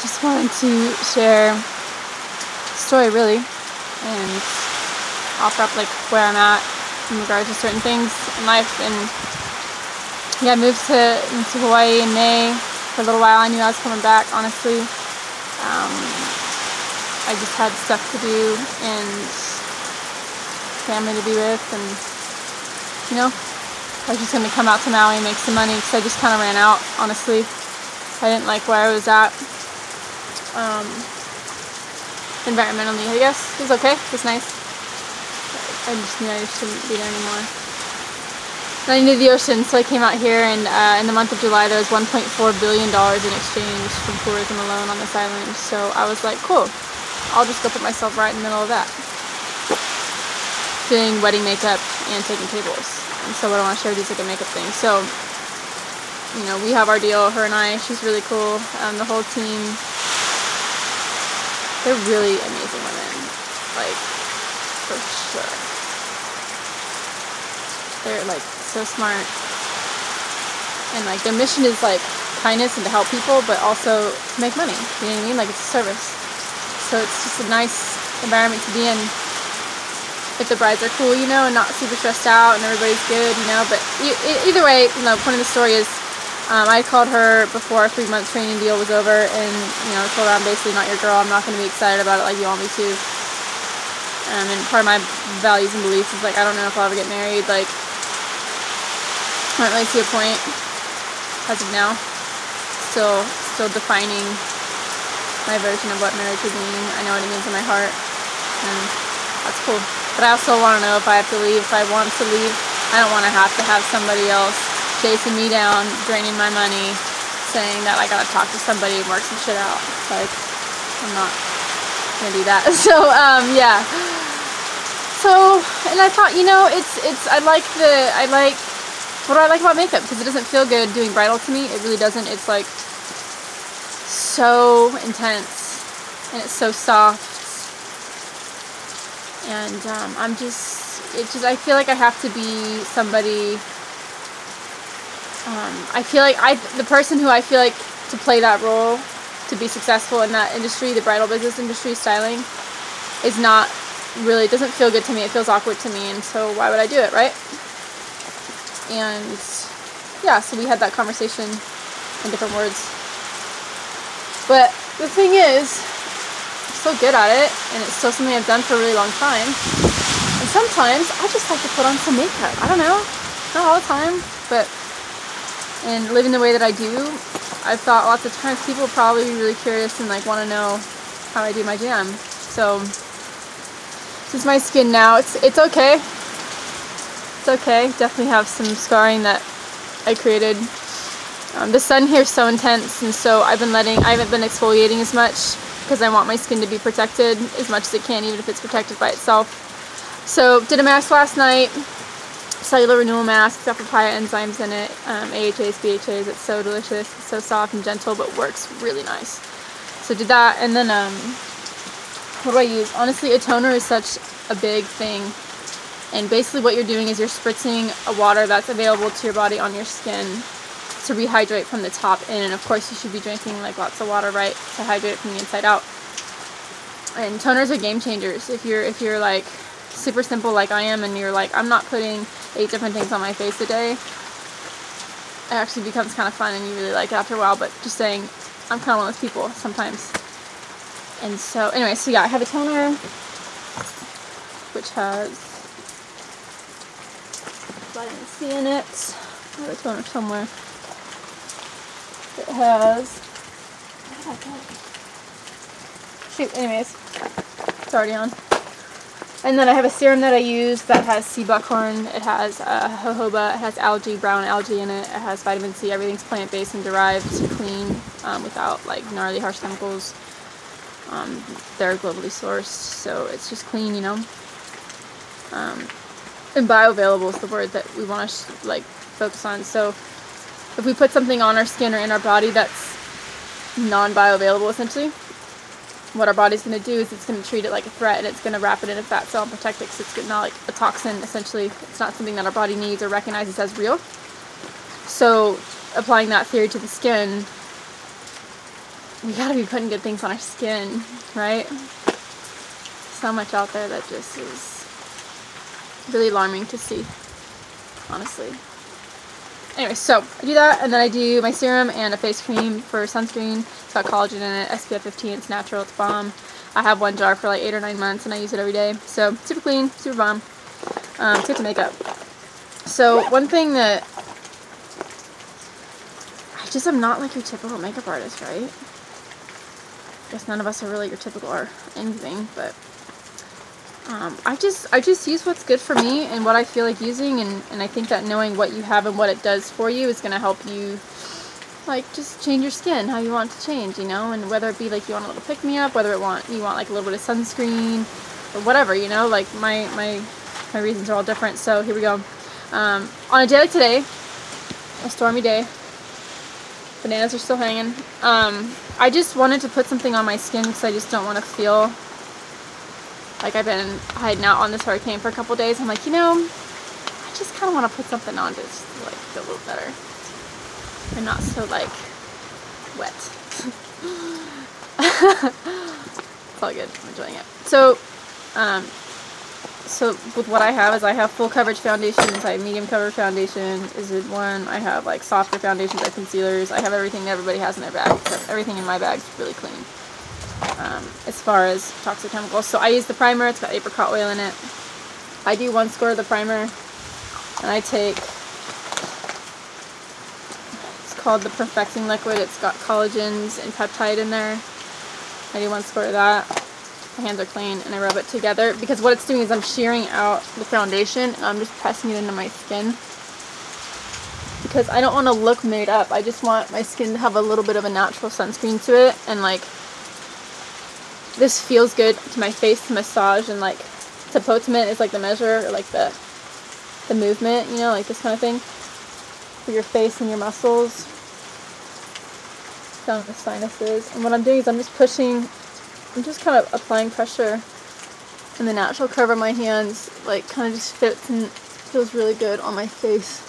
just wanted to share a story really and offer up like where I'm at in regards to certain things in life. And yeah, I moved into Hawaii in May for a little while. I knew I was coming back, honestly. I just had stuff to do and family to be with, and you know, I was just going to come out to Maui and make some money because I just kind of ran out, honestly. I didn't like where I was at. Environmentally, I guess. It was okay. It was nice. I just knew I shouldn't be there anymore. And I needed the ocean, so I came out here, and in the month of July there was $1.4 billion in exchange from tourism alone on this island. So I was like, cool, I'll just go put myself right in the middle of that. Doing wedding makeup and taking tables. And so what I want to share with you is like a makeup thing. So, you know, we have our deal, her and I. She's really cool. The whole team, they're really amazing women. Like, for sure. They're like so smart. And like their mission is like kindness and to help people, but also to make money. You know what I mean? Like it's a service. So it's just a nice environment to be in. If the brides are cool, you know, and not super stressed out and everybody's good, you know. But either way, you know, the point of the story is I called her before our 3-month training deal was over, and, you know, I told her I'm basically not your girl. I'm not going to be excited about it like you want me to. And part of my values and beliefs is, like, I don't know if I'll ever get married. Like, I don't really see a point as of now. Still defining my version of what marriage would mean. I know what it means in my heart, and that's cool. But I also want to know if I have to leave. If I want to leave, I don't want to have somebody else chasing me down, draining my money, saying that I gotta talk to somebody and work some shit out. Like, I'm not gonna do that. So, yeah. So, and I thought, you know, what do I like about makeup? Because it doesn't feel good doing bridal to me. It really doesn't. It's like so intense, and it's so soft. And I feel like I have to be somebody, I feel like the person who I feel like to play that role, to be successful in that industry, the bridal business industry, styling, is not really, it doesn't feel good to me. It feels awkward to me, and so why would I do it, right? And yeah, so we had that conversation in different words. But the thing is, so good at it, and it's still something I've done for a really long time, and sometimes I just like to put on some makeup. I don't know, not all the time, but in living the way that I do, I've thought lots of times people are probably really curious and like want to know how I do my jam. So this is my skin now. It's okay. It's okay. Definitely have some scarring that I created. The sun here is so intense, and so I haven't been exfoliating as much, because I want my skin to be protected as much as it can, even if it's protected by itself. So, did a mask last night, cellular renewal mask, got papaya enzymes in it, AHAs, BHAs. It's so delicious, it's so soft and gentle, but works really nice. So did that, and then, what do I use? Honestly, a toner is such a big thing, and basically what you're doing is you're spritzing a water that's available to your body on your skin to rehydrate from the top in, and of course you should be drinking like lots of water, right, to hydrate it from the inside out. And toners are game changers. If you're like super simple like I am, and you're like, I'm not putting 8 different things on my face a day, it actually becomes kind of fun and you really like it after a while. But just saying, I'm kind of one of those people sometimes. And so anyway, so yeah, I have a toner which has vitamin C in it. I have a toner somewhere. It has, shoot, anyways, it's already on. And then I have a serum that I use that has sea buckhorn, it has jojoba, it has algae, brown algae in it, it has vitamin C, everything's plant-based and derived, clean, without like gnarly harsh chemicals. They're globally sourced, so it's just clean, you know. And bioavailable is the word that we want to like focus on. So if we put something on our skin or in our body that's non-bioavailable, essentially, what our body's going to do is it's going to treat it like a threat, and it's going to wrap it in a fat cell and protect it, because it's not like a toxin, essentially. It's not something that our body needs or recognizes as real. So applying that theory to the skin, we gotta be putting good things on our skin, right? So much out there that just is really alarming to see, honestly. Anyway, so I do that, and then I do my serum and a face cream for sunscreen. It's got collagen in it, SPF 15, it's natural, it's bomb. I have one jar for like 8 or 9 months, and I use it every day. So super clean, super bomb. It's good to makeup. So one thing that I just am not like your typical makeup artist, right? I guess none of us are really your typical or anything, but I just use what's good for me and what I feel like using, and I think that knowing what you have and what it does for you is going to help you, like, just change your skin how you want it to change, you know, and whether it be like you want a little pick-me-up, whether you want like a little bit of sunscreen or whatever, you know, like my reasons are all different. So here we go. On a day like today, a stormy day, bananas are still hanging, I just wanted to put something on my skin because I just don't want to feel like I've been hiding out on this hurricane for a couple days. I'm like, you know, I just kind of want to put something on just to like feel a little better and not so like wet. It's all good. I'm enjoying it. So with what I have is I have full coverage foundations, I have medium coverage foundation, is it one, I have like softer foundations, I have concealers, I have everything that everybody has in their bag, except everything in my bag is really clean. As far as toxic chemicals. So I use the primer, it's got apricot oil in it. I do 1 squirt of the primer, and I take, it's called the Perfecting Liquid, it's got collagens and peptide in there. I do 1 squirt of that. My hands are clean, and I rub it together, because what it's doing is I'm shearing out the foundation, and I'm just pressing it into my skin, because I don't want to look made up. I just want my skin to have a little bit of a natural sunscreen to it, and like, this feels good to my face to massage, and like tapotement is like the measure, or like the movement, you know, like this kind of thing for your face and your muscles down the sinuses. And what I'm doing is I'm just pushing, I'm just kind of applying pressure, and the natural curve of my hands like kind of just fits and feels really good on my face.